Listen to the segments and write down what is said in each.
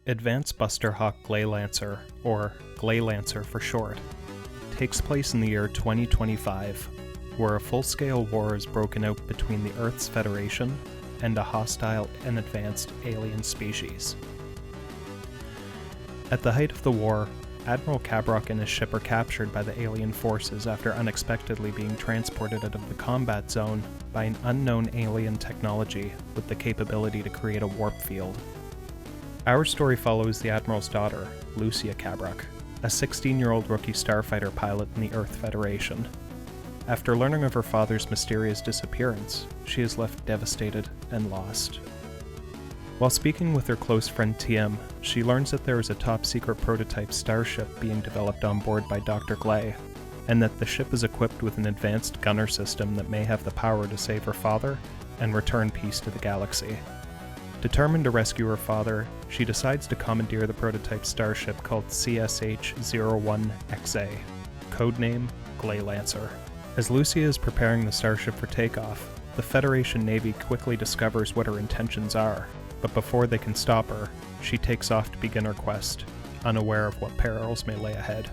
Advanced Buster Hawk Gley Lancer, or Gley Lancer for short, takes place in the year 2025, where a full-scale war is broken out between the Earth's Federation and a hostile and advanced alien species. At the height of the war, Admiral Cabrock and his ship are captured by the alien forces after unexpectedly being transported out of the combat zone by an unknown alien technology with the capability to create a warp field. Our story follows the Admiral's daughter, Lucia Cabrock, a 16-year-old rookie starfighter pilot in the Earth Federation. After learning of her father's mysterious disappearance, she is left devastated and lost. While speaking with her close friend Tiem, she learns that there is a top-secret prototype starship being developed on board by Dr. Gley, and that the ship is equipped with an advanced gunner system that may have the power to save her father and return peace to the galaxy. Determined to rescue her father, she decides to commandeer the prototype starship called CSH-01XA, codename Gley Lancer. As Lucia is preparing the starship for takeoff, the Federation Navy quickly discovers what her intentions are, but before they can stop her, she takes off to begin her quest, unaware of what perils may lay ahead.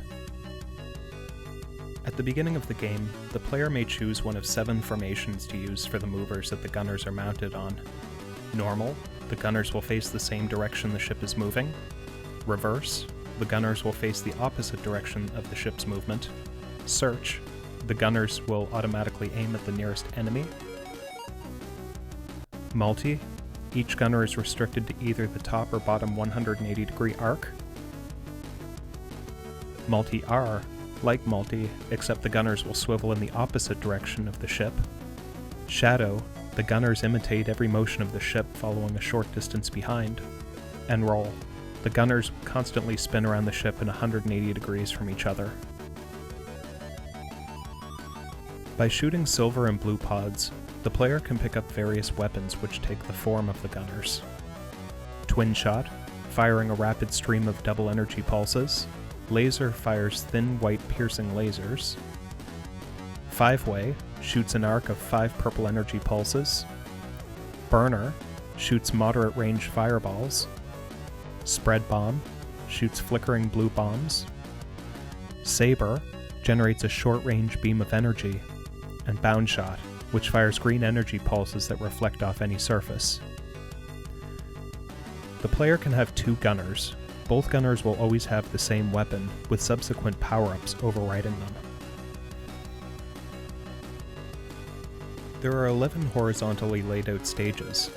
At the beginning of the game, the player may choose one of 7 formations to use for the movers that the gunners are mounted on. Normal, the gunners will face the same direction the ship is moving. Reverse, the gunners will face the opposite direction of the ship's movement. Search, the gunners will automatically aim at the nearest enemy. Multi, each gunner is restricted to either the top or bottom 180-degree arc. Multi-R, like multi, except the gunners will swivel in the opposite direction of the ship. Shadow, the gunners imitate every motion of the ship following a short distance behind. And roll, the gunners constantly spin around the ship in 180 degrees from each other. By shooting silver and blue pods, the player can pick up various weapons which take the form of the gunners. Twin Shot, firing a rapid stream of double energy pulses. Laser fires thin white piercing lasers. 5-Way shoots an arc of 5 purple energy pulses. Burner shoots moderate range fireballs. Spread Bomb shoots flickering blue bombs. Saber generates a short range beam of energy. And Bound Shot, which fires green energy pulses that reflect off any surface. The player can have 2 gunners. Both gunners will always have the same weapon, with subsequent power-ups overriding them. There are 11 horizontally laid out stages.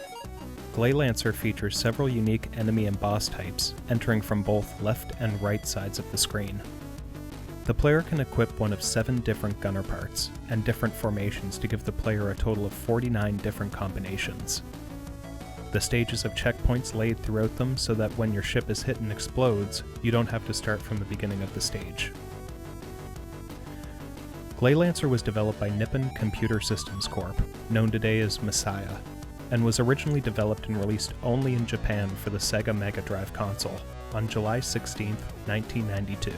Gley Lancer features several unique enemy and boss types, entering from both left and right sides of the screen. The player can equip one of 7 different gunner parts, and different formations to give the player a total of 49 different combinations. The stages have checkpoints laid throughout them so that when your ship is hit and explodes, you don't have to start from the beginning of the stage. Gley Lancer was developed by Nippon Computer Systems Corp., known today as Messiah, and was originally developed and released only in Japan for the Sega Mega Drive console on July 16, 1992.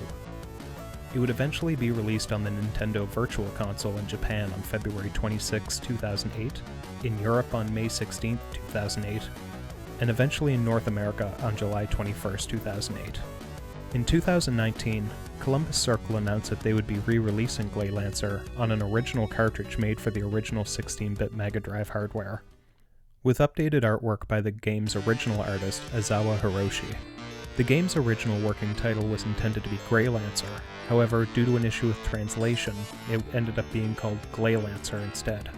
It would eventually be released on the Nintendo Virtual Console in Japan on February 26, 2008, in Europe on May 16, 2008, and eventually in North America on July 21, 2008. In 2019, Columbus Circle announced that they would be re-releasing Gley Lancer on an original cartridge made for the original 16-bit Mega Drive hardware, with updated artwork by the game's original artist, Azawa Hiroshi. The game's original working title was intended to be Gley Lancer. However, due to an issue with translation, it ended up being called Gley Lancer instead.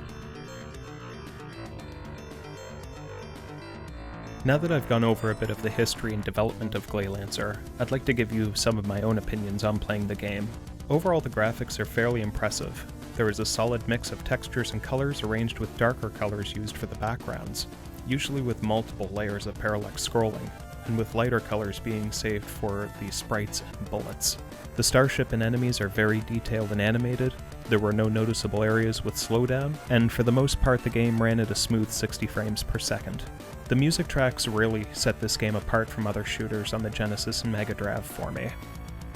Now that I've gone over a bit of the history and development of Gley Lancer, I'd like to give you some of my own opinions on playing the game. Overall, the graphics are fairly impressive. There is a solid mix of textures and colors arranged with darker colors used for the backgrounds, usually with multiple layers of parallax scrolling, and with lighter colors being saved for the sprites and bullets. The starship and enemies are very detailed and animated, there were no noticeable areas with slowdown, and for the most part the game ran at a smooth 60 frames per second. The music tracks really set this game apart from other shooters on the Genesis and Mega Drive for me.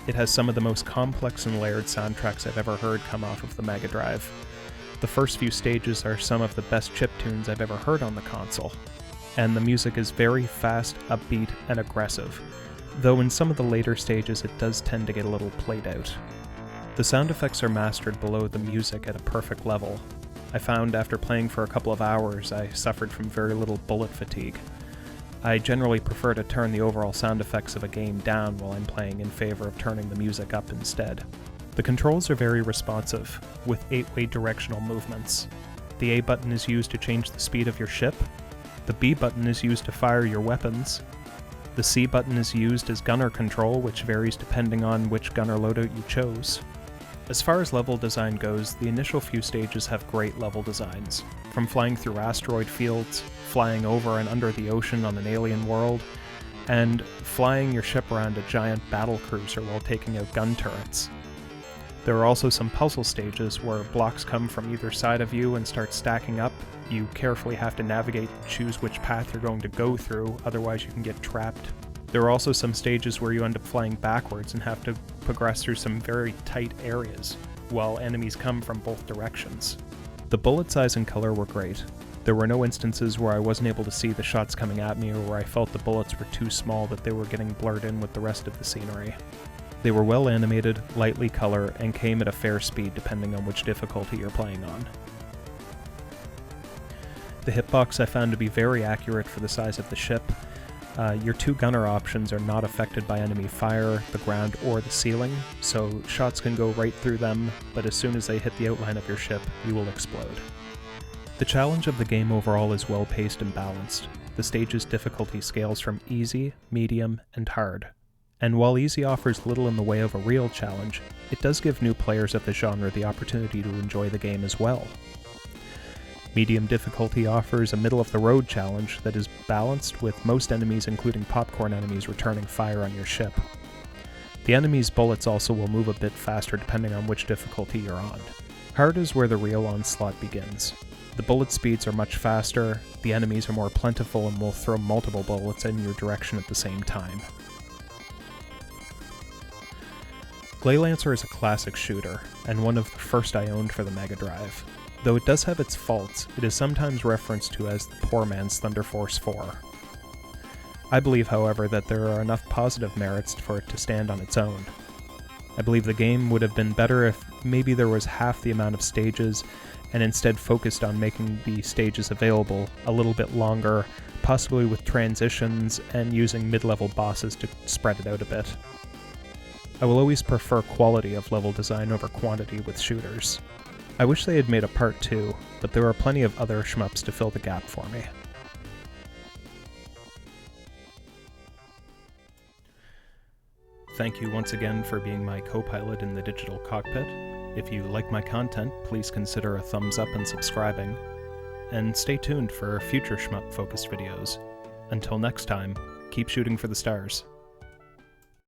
It has some of the most complex and layered soundtracks I've ever heard come off of the Mega Drive. The first few stages are some of the best chiptunes I've ever heard on the console. and the music is very fast, upbeat, and aggressive, though in some of the later stages it does tend to get a little played out. The sound effects are mastered below the music at a perfect level. I found after playing for a couple of hours I suffered from very little bullet fatigue. I generally prefer to turn the overall sound effects of a game down while I'm playing in favor of turning the music up instead. The controls are very responsive, with 8-way directional movements. The A button is used to change the speed of your ship, the B button is used to fire your weapons, the C button is used as gunner control, which varies depending on which gunner loadout you chose. As far as level design goes, the initial few stages have great level designs, from flying through asteroid fields, flying over and under the ocean on an alien world, and flying your ship around a giant battle cruiser while taking out gun turrets. There are also some puzzle stages where blocks come from either side of you and start stacking up. You carefully have to navigate and choose which path you're going to go through, otherwise you can get trapped. There are also some stages where you end up flying backwards and have to progress through some very tight areas, while enemies come from both directions. The bullet size and color were great. There were no instances where I wasn't able to see the shots coming at me or where I felt the bullets were too small that they were getting blurred in with the rest of the scenery. They were well animated, lightly colored, and came at a fair speed depending on which difficulty you're playing on. The hitbox I found to be very accurate for the size of the ship. Your two gunner options are not affected by enemy fire, the ground, or the ceiling, so shots can go right through them, but as soon as they hit the outline of your ship, you will explode. The challenge of the game overall is well paced and balanced. The stage's difficulty scales from easy, medium, and hard. And while easy offers little in the way of a real challenge, it does give new players of the genre the opportunity to enjoy the game as well. Medium difficulty offers a middle-of-the-road challenge that is balanced, with most enemies, including popcorn enemies, returning fire on your ship. The enemy's bullets also will move a bit faster depending on which difficulty you're on. Hard is where the real onslaught begins. The bullet speeds are much faster, the enemies are more plentiful and will throw multiple bullets in your direction at the same time. Gley Lancer is a classic shooter, and one of the first I owned for the Mega Drive. Though it does have its faults, it is sometimes referenced to as the poor man's Thunder Force 4. I believe, however, that there are enough positive merits for it to stand on its own. I believe the game would have been better if maybe there was half the amount of stages, and instead focused on making the stages available a little bit longer, possibly with transitions and using mid-level bosses to spread it out a bit. I will always prefer quality of level design over quantity with shooters. I wish they had made a part 2, but there are plenty of other shmups to fill the gap for me. Thank you once again for being my co-pilot in the Digital Cockpit. If you like my content, please consider a thumbs up and subscribing. And stay tuned for future shmup-focused videos. Until next time, keep shooting for the stars.